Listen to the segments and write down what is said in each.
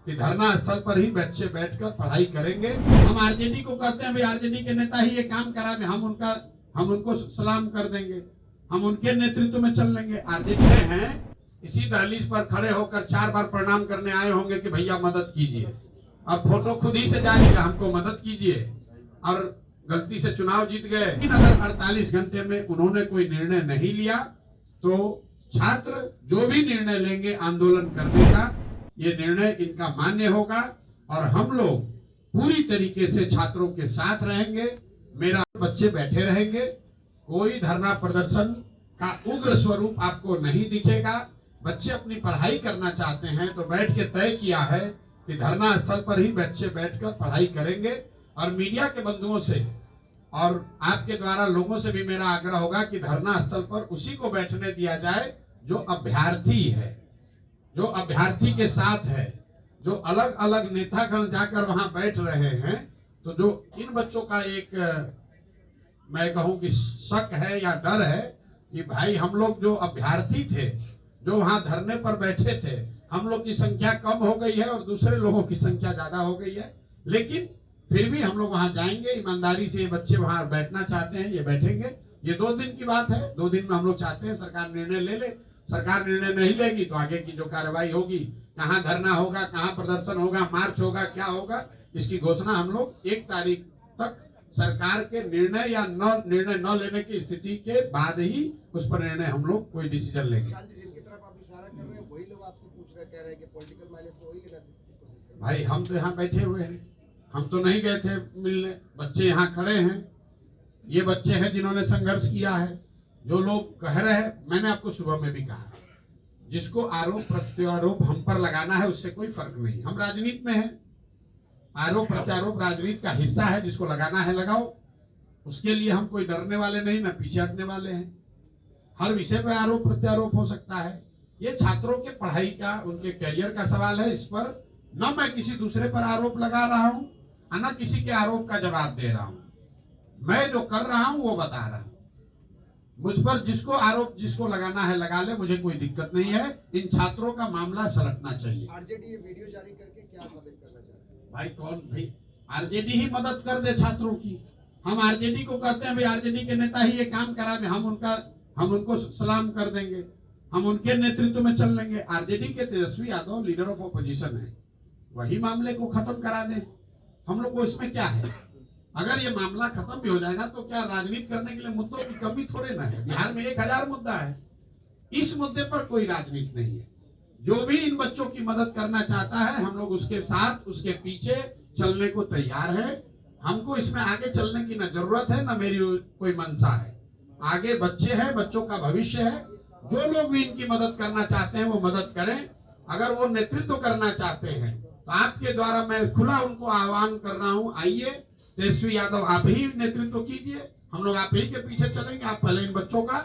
कि धरना स्थल पर ही बच्चे बैठकर पढ़ाई करेंगे। हम आरजेडी को कहते हैं भाई आरजेडी के नेता ही ये काम करा दे, हम उनको सलाम कर देंगे, हम उनके नेतृत्व में चल लेंगे। आरजेडी में हैं, इसी दहलीज पर खड़े होकर 4 बार प्रणाम करने आए होंगे कि भैया मदद कीजिए, और फोटो खुद ही से जाएगा हमको मदद कीजिए, और गलती से चुनाव जीत गए। लेकिन अगर 48 घंटे में उन्होंने कोई निर्णय नहीं लिया तो छात्र जो भी निर्णय लेंगे आंदोलन करने का, ये निर्णय इनका मान्य होगा और हम लोग पूरी तरीके से छात्रों के साथ रहेंगे। मेरा बच्चे बैठे रहेंगे, कोई धरना प्रदर्शन का उग्र स्वरूप आपको नहीं दिखेगा। बच्चे अपनी पढ़ाई करना चाहते हैं तो बैठ के तय किया है कि धरना स्थल पर ही बच्चे बैठकर पढ़ाई करेंगे। और मीडिया के बंधुओं से और आपके द्वारा लोगों से भी मेरा आग्रह होगा कि धरना स्थल पर उसी को बैठने दिया जाए जो अभ्यर्थी है, जो अभ्यर्थी के साथ है। जो अलग अलग नेतागण जाकर वहां बैठ रहे हैं, तो जो इन बच्चों का एक मैं कहूं कि शक है या डर है कि भाई हम लोग जो अभ्यर्थी थे, जो वहां धरने पर बैठे थे, हम लोग की संख्या कम हो गई है और दूसरे लोगों की संख्या ज्यादा हो गई है, लेकिन फिर भी हम लोग वहां जाएंगे। ईमानदारी से ये बच्चे वहां बैठना चाहते हैं, ये बैठेंगे। ये 2 दिन की बात है, 2 दिन में हम लोग चाहते हैं सरकार निर्णय ले ले। सरकार निर्णय नहीं लेगी तो आगे की जो कार्रवाई होगी, कहाँ धरना होगा, कहाँ प्रदर्शन होगा, मार्च होगा, क्या होगा, इसकी घोषणा हम लोग 1 तारीख तक सरकार के निर्णय या निर्णय न लेने की स्थिति के बाद ही उस पर निर्णय हम लोग कोई डिसीजन लेंगे। भाई हम तो यहाँ बैठे हुए हैं, हम तो नहीं गए थे मिलने, बच्चे यहाँ खड़े हैं। ये बच्चे हैं जिन्होंने संघर्ष किया है। जो लोग कह रहे हैं, मैंने आपको सुबह में भी कहा, जिसको आरोप प्रत्यारोप हम पर लगाना है उससे कोई फर्क नहीं। हम राजनीति में हैं, आरोप प्रत्यारोप राजनीति का हिस्सा है, जिसको लगाना है लगाओ। उसके लिए हम कोई डरने वाले नहीं, ना पीछे हटने वाले हैं। हर विषय पर आरोप प्रत्यारोप हो सकता है। ये छात्रों के पढ़ाई का, उनके करियर का सवाल है। इस पर न मैं किसी दूसरे पर आरोप लगा रहा हूं, न किसी के आरोप का जवाब दे रहा हूं। मैं जो कर रहा हूं वो बता रहा हूं। मुझ पर जिसको आरोप जिसको लगाना है लगा ले, मुझे कोई दिक्कत नहीं है। इन छात्रों का मामला सलटना चाहिए। आरजेडी ये वीडियो जारी करके क्या साबित करना चाहते हैं? भाई कौन भाई आरजेडी ही मदद कर दे छात्रों की। हम आरजेडी को कहते हैं भाई आरजेडी के नेता ही ये काम करा दे, हम उनको सलाम कर देंगे, हम उनके नेतृत्व में चल लेंगे। आरजेडी के Tejashwi Yadav leader of opposition है, वही मामले को खत्म करा दें। हम लोग को इसमें क्या है? अगर ये मामला खत्म भी हो जाएगा तो क्या राजनीति करने के लिए मुद्दों की कमी थोड़े ना है। बिहार में 1000 मुद्दा है, इस मुद्दे पर कोई राजनीति नहीं है। जो भी इन बच्चों की मदद करना चाहता है, हम लोग उसके साथ, उसके पीछे चलने को तैयार है। हमको इसमें आगे चलने की न जरूरत है, न मेरी कोई मंशा है। आगे बच्चे हैं, बच्चों का भविष्य है। जो लोग भी इनकी मदद करना चाहते हैं वो मदद करें। अगर वो नेतृत्व करना चाहते हैं तो आपके द्वारा मैं खुला उनको आह्वान कर रहा हूं, आइए तेजस्वी यादव आप ही नेतृत्व कीजिए, हम लोग आप ही के पीछे चलेंगे। आप पहले इन बच्चों का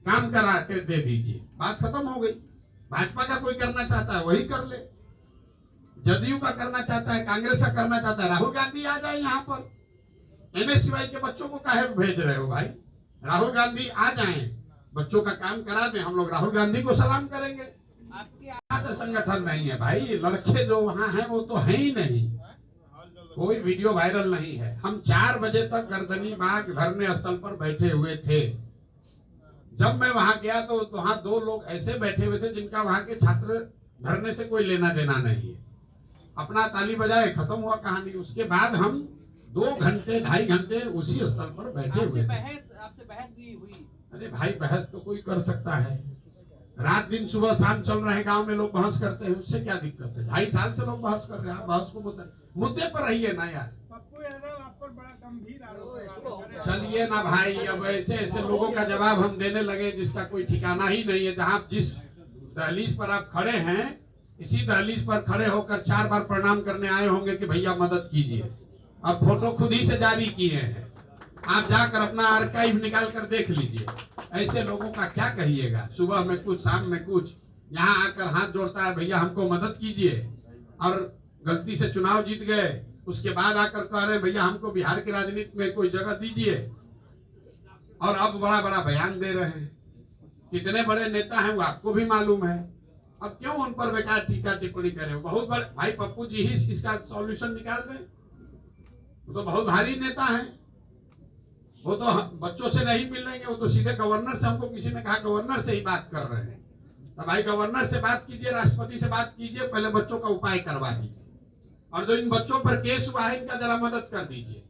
काम करा के दे दीजिए, बात खत्म हो गई। भाजपा का कोई करना चाहता है वही कर ले, जदयू का करना चाहता है, कांग्रेस का करना चाहता है, राहुल गांधी आ जाए यहाँ पर। एमएससीवाई के बच्चों को काहे भेज रहे हो भाई? राहुल गांधी आ जाए, बच्चों का काम करा दें, हम लोग राहुल गांधी को सलाम करेंगे। आपके संगठन नहीं है भाई, लड़के जो वहाँ हैं वो तो है ही नहीं, कोई वीडियो वायरल नहीं है। हम 4 बजे तक गर्दनी बाग धरने स्थल पर बैठे हुए थे। जब मैं वहां गया तो वहां 2 लोग ऐसे बैठे हुए थे जिनका वहां के छात्र धरने से कोई लेना देना नहीं है। अपना ताली बजाए, खत्म हुआ कहानी। उसके बाद हम 2 घंटे 2.5 घंटे उसी स्थल पर बैठे हुए थे। आपसे बहस भी हुई? अरे भाई बहस तो कोई कर सकता है, रात दिन सुबह शाम चल रहे हैं, गांव में लोग बहस करते हैं, उससे क्या दिक्कत है? 2.5 साल से लोग बहस कर रहे हैं। बहस को मुद्दे पर रहिए ना यार। पप्पू यादव आप पर बड़ा गंभीर आरोप। चलिए ना भाई, अब ऐसे ऐसे लोगों का जवाब हम देने लगे जिसका कोई ठिकाना ही नहीं है। जहाँ जिस दहलीज पर आप खड़े हैं, इसी दहलीज पर खड़े होकर 4 बार प्रणाम करने आए होंगे कि भैया मदद कीजिए, और फोटो खुद ही से जारी किए हैं। आप जाकर अपना आर्काइव निकाल कर देख लीजिए। ऐसे लोगों का क्या कहिएगा? सुबह में कुछ, शाम में कुछ, यहाँ आकर हाथ जोड़ता है भैया हमको मदद कीजिए, और गलती से चुनाव जीत गए, उसके बाद आकर कह रहे हैं भैया हमको बिहार की राजनीति में कोई जगह दीजिए, और अब बड़ा बड़ा बयान दे रहे हैं। कितने बड़े नेता हैं वो आपको भी मालूम है। अब क्यों उन पर बेकार टीका टिप्पणी करें? बहुत बड़े भाई पप्पू जी ही इसका सॉल्यूशन निकाल दें। वो तो बहुत भारी नेता हैं, वो तो बच्चों से नहीं मिलेंगे, वो तो सीधे गवर्नर से, हमको किसी ने कहा गवर्नर से ही बात कर रहे हैं। तो भाई गवर्नर से बात कीजिए, राष्ट्रपति से बात कीजिए, पहले बच्चों का उपाय करवा दीजिए। और जो इन बच्चों पर केस हुआ है इनका जरा मदद कर दीजिए।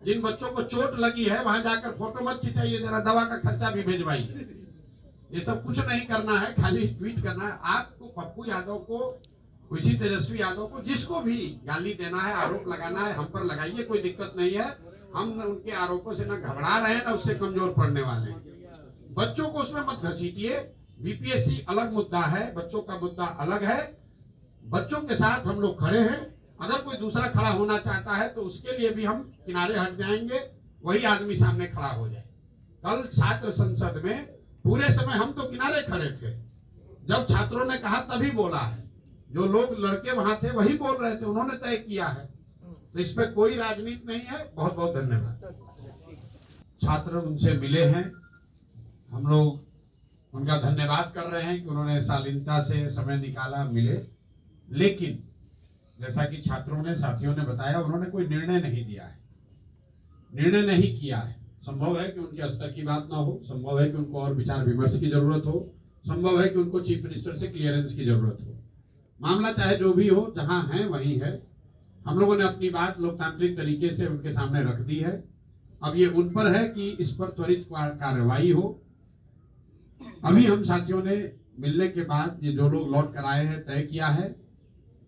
जिन बच्चों को चोट लगी है वहां जाकर फोटो मत खिंचाइए, जरा दवा का खर्चा भी भेजवाइए। ये सब कुछ नहीं करना है, खाली ट्वीट करना है। आपको पप्पू यादव को, किसी तेजस्वी यादव को, जिसको भी गाली देना है, आरोप लगाना है, हम पर लगाइए, कोई दिक्कत नहीं है। हम उनके आरोपों से न घबरा रहे हैं न उससे कमजोर पड़ने वाले हैं। बच्चों को उसमें मत घसीटिए। बीपीएससी अलग मुद्दा है, बच्चों का मुद्दा अलग है। बच्चों के साथ हम लोग खड़े हैं। अगर कोई दूसरा खड़ा होना चाहता है तो उसके लिए भी हम किनारे हट जाएंगे, वही आदमी सामने खड़ा हो जाए। कल छात्र संसद में पूरे समय हम तो किनारे खड़े थे, जब छात्रों ने कहा तभी बोला है। जो लोग लड़के वहां थे वही बोल रहे थे, उन्होंने तय किया है, तो इस पे कोई राजनीति नहीं है। बहुत बहुत धन्यवाद। छात्र उनसे मिले हैं, हम लोग उनका धन्यवाद कर रहे हैं कि उन्होंने शालीनता से समय निकाला, मिले। लेकिन जैसा कि छात्रों ने, साथियों ने बताया, उन्होंने कोई निर्णय नहीं दिया है, निर्णय नहीं किया है। संभव है कि उनके स्तर की बात ना हो, संभव है कि उनको और विचार विमर्श की जरूरत हो, संभव है कि उनको चीफ मिनिस्टर से क्लियरेंस की जरूरत हो। मामला चाहे जो भी हो, जहां है वहीं है। हम लोगों ने अपनी बात लोकतांत्रिक तरीके से उनके सामने रख दी है। अब ये उन पर है कि इस पर त्वरित कार्रवाई हो। अभी हम साथियों ने मिलने के बाद ये जो लोग लौट कर आए हैं तय किया है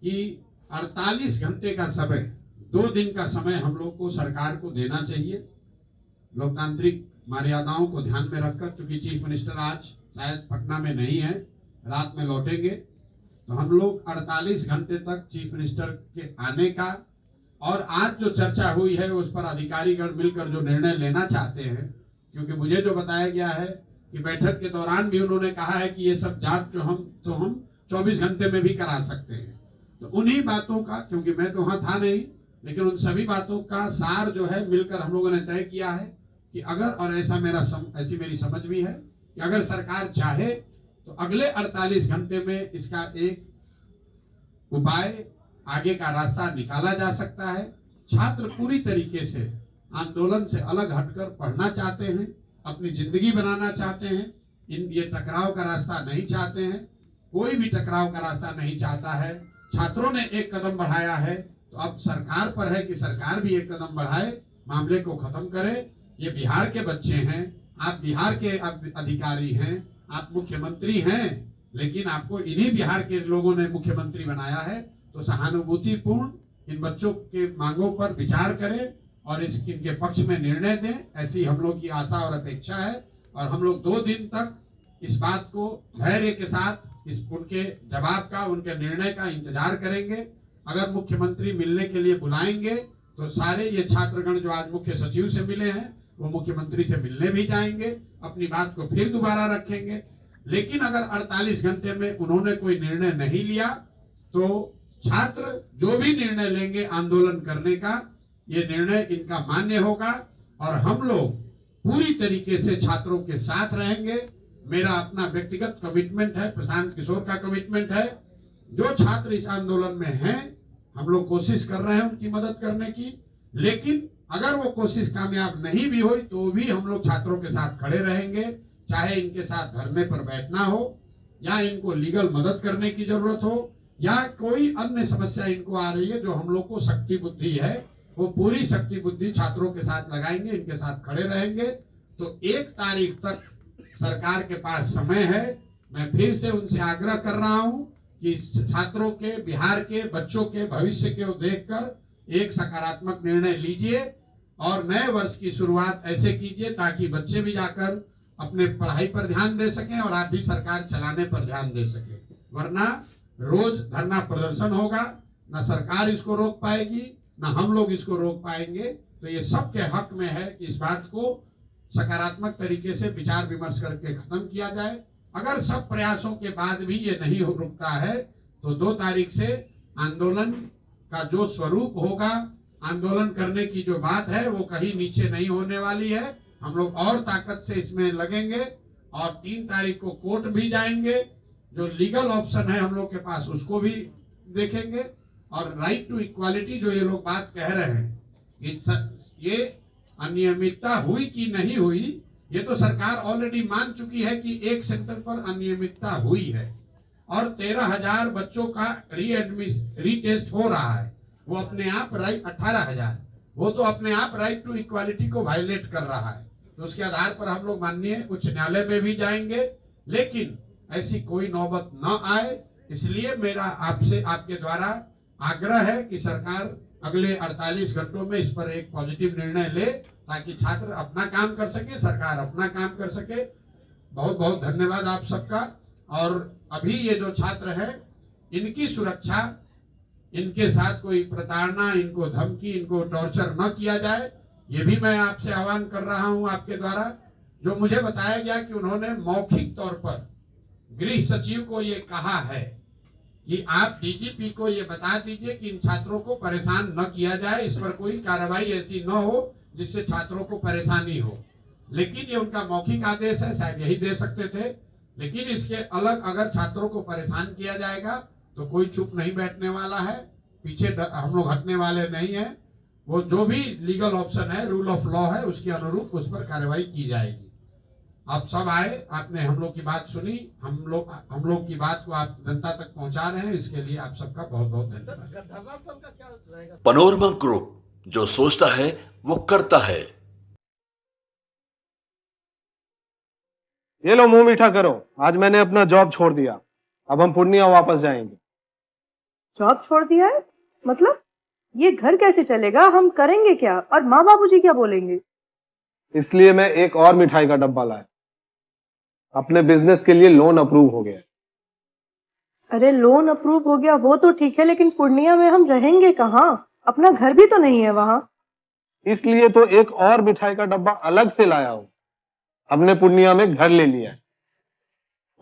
कि 48 घंटे का समय, 2 दिन का समय हम लोग को सरकार को देना चाहिए, लोकतांत्रिक मर्यादाओं को ध्यान में रखकर। क्योंकि चीफ मिनिस्टर आज शायद पटना में नहीं है, रात में लौटेंगे, तो हम लोग 48 घंटे तक चीफ मिनिस्टर के आने का, और आज जो चर्चा हुई है उस पर अधिकारीगण मिलकर जो निर्णय लेना चाहते हैं, क्योंकि मुझे जो बताया गया है कि बैठक के दौरान भी उन्होंने कहा है कि ये सब जांच जो हम 24 घंटे में भी करा सकते हैं। तो उन्हीं बातों का, क्योंकि मैं तो वहां था नहीं, लेकिन उन सभी बातों का सार जो है मिलकर हम लोगों ने तय किया है कि अगर, और ऐसी मेरी समझ भी है कि अगर सरकार चाहे तो अगले 48 घंटे में इसका एक उपाय, आगे का रास्ता निकाला जा सकता है। छात्र पूरी तरीके से आंदोलन से अलग हटकर पढ़ना चाहते हैं, अपनी जिंदगी बनाना चाहते हैं, ये टकराव का रास्ता नहीं चाहते हैं, कोई भी टकराव का रास्ता नहीं चाहता है। छात्रों ने एक कदम बढ़ाया है, तो अब सरकार पर है कि सरकार भी एक कदम बढ़ाए, मामले को खत्म करे। ये बिहार के बच्चे हैं, आप बिहार के अधिकारी हैं, आप मुख्यमंत्री हैं, लेकिन आपको इन्हीं बिहार के लोगों ने मुख्यमंत्री बनाया है। तो सहानुभूतिपूर्ण इन बच्चों के मांगों पर विचार करें और इनके पक्ष में निर्णय दें, ऐसी हम लोग की आशा और अपेक्षा है। और हम लोग 2 दिन तक इस बात को धैर्य के साथ उनके जवाब का, उनके निर्णय का इंतजार करेंगे। अगर मुख्यमंत्री मिलने के लिए बुलाएंगे तो सारे ये छात्रगण जो आज मुख्य सचिव से मिले हैं वो मुख्यमंत्री से मिलने भी जाएंगे, अपनी बात को फिर दोबारा रखेंगे। लेकिन अगर 48 घंटे में उन्होंने कोई निर्णय नहीं लिया तो छात्र जो भी निर्णय लेंगे आंदोलन करने का, ये निर्णय इनका मान्य होगा और हम लोग पूरी तरीके से छात्रों के साथ रहेंगे। मेरा अपना व्यक्तिगत कमिटमेंट है, प्रशांत किशोर का कमिटमेंट है। जो छात्र इस आंदोलन में हैं, हम लोग कोशिश कर रहे हैं उनकी मदद करने की, लेकिन अगर वो कोशिश कामयाब नहीं भी हुई तो भी हम लोग छात्रों के साथ खड़े रहेंगे, चाहे इनके साथ धरने पर बैठना हो या इनको लीगल मदद करने की जरूरत हो या कोई अन्य समस्या इनको आ रही है। जो हम लोग को शक्ति बुद्धि है वो पूरी शक्ति बुद्धि छात्रों के साथ लगाएंगे, इनके साथ खड़े रहेंगे। तो 1 तारीख तक सरकार के पास समय है। मैं फिर से उनसे आग्रह कर रहा हूं कि छात्रों के, बिहार के बच्चों के भविष्य को देखकर एक सकारात्मक निर्णय लीजिए और नए वर्ष की शुरुआत ऐसे कीजिए ताकि बच्चे भी जाकर अपने पढ़ाई पर ध्यान दे सकें और आप भी सरकार चलाने पर ध्यान दे सकें। वरना रोज धरना प्रदर्शन होगा, ना सरकार इसको रोक पाएगी ना हम लोग इसको रोक पाएंगे। तो ये सबके हक में है कि इस बात को सकारात्मक तरीके से विचार विमर्श करके खत्म किया जाए। अगर सब प्रयासों के बाद भी ये नहीं रुकता है तो 2 तारीख से आंदोलन का जो स्वरूप होगा, आंदोलन करने की जो बात है वो कहीं नीचे नहीं होने वाली है। हम लोग और ताकत से इसमें लगेंगे और 3 तारीख को कोर्ट भी जाएंगे जो लीगल ऑप्शन है हम लोग के पास उसको भी देखेंगे, और राइट टू इक्वालिटी जो ये लोग बात कह रहे हैं, ये अनियमितता हुई कि नहीं हुई, ये तो सरकार ऑलरेडी मान चुकी है कि एक सेंटर पर अनियमितता हुई है और 13,000 बच्चों का रीटेस्ट हो रहा है। वो अपने आप राइट 18,000, वो तो अपने आप राइट टू इक्वालिटी को वायलेट कर रहा है। तो उसके आधार पर हम लोग माननीय उच्च न्यायालय में भी जाएंगे, लेकिन ऐसी कोई नौबत न आए, इसलिए मेरा आपसे आपके द्वारा आग्रह है कि सरकार अगले 48 घंटों में इस पर एक पॉजिटिव निर्णय ले, ताकि छात्र अपना काम कर सके, सरकार अपना काम कर सके। बहुत बहुत धन्यवाद आप सबका। और अभी ये जो छात्र हैं, इनकी सुरक्षा, इनके साथ कोई प्रताड़ना, इनको धमकी, इनको टॉर्चर न किया जाए, ये भी मैं आपसे आह्वान कर रहा हूं आपके द्वारा। जो मुझे बताया गया कि उन्होंने मौखिक तौर पर गृह सचिव को ये कहा है कि आप डीजीपी को ये बता दीजिए कि इन छात्रों को परेशान न किया जाए, इस पर कोई कार्रवाई ऐसी न हो जिससे छात्रों को परेशानी हो। लेकिन ये उनका मौखिक आदेश है, शायद यही दे सकते थे, लेकिन इसके अलग अगर छात्रों को परेशान किया जाएगा तो कोई चुप नहीं बैठने वाला है, पीछे हम लोग हटने वाले नहीं है। वो जो भी लीगल ऑप्शन है, रूल ऑफ लॉ है, उसके अनुरूप उस पर कार्रवाई की जाएगी। आप सब आए, आपने हम लोग की बात सुनी, हम लोग की बात को आप जनता तक पहुंचा रहे हैं, इसके लिए आप सबका बहुत बहुत धन्यवाद। धरना स्थल का क्या रहेगा? पैनोरमा ग्रुप, जो सोचता है वो करता है। ये लो मुंह मीठा करो, आज मैंने अपना जॉब छोड़ दिया, अब हम पूर्णिया वापस जाएंगे। जॉब छोड़ दिया है? मतलब ये घर कैसे चलेगा? हम करेंगे क्या? और माँ बाबूजी क्या बोलेंगे? इसलिए मैं एक और मिठाई का डब्बा लाया, अपने बिजनेस के लिए लोन अप्रूव हो गया। अरे लोन अप्रूव हो गया वो तो ठीक है, लेकिन पूर्णिया में हम रहेंगे कहाँ? अपना घर भी तो नहीं है वहाँ। इसलिए तो एक और मिठाई का डब्बा अलग से लाया हूं। हमने पूर्णिया में घर ले लिया है,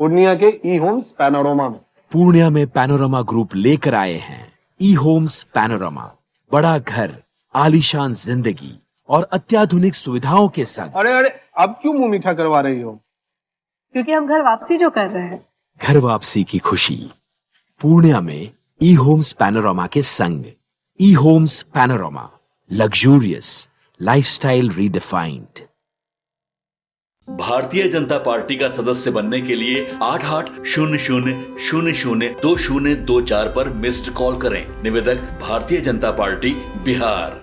पूर्णिया के ई होम्स पैनोरमा में। पूर्णिया में पैनोरमा ग्रुप लेकर आए हैं ई होम्स पैनोरमा। बड़ा घर, आलीशान जिंदगी और अत्याधुनिक सुविधाओं के संग। अरे अरे, अब क्यों मुंह मीठा करवा रही हो? क्योंकि हम घर वापसी जो कर रहे हैं। घर वापसी की खुशी पूर्णिया में ई होम्स पैनोरमा के संग। ई homes panorama, luxurious lifestyle redefined. Bharatiya Janata party का सदस्य बनने के लिए 8800002024 पर मिस्ड कॉल करें। निवेदक भारतीय जनता पार्टी बिहार।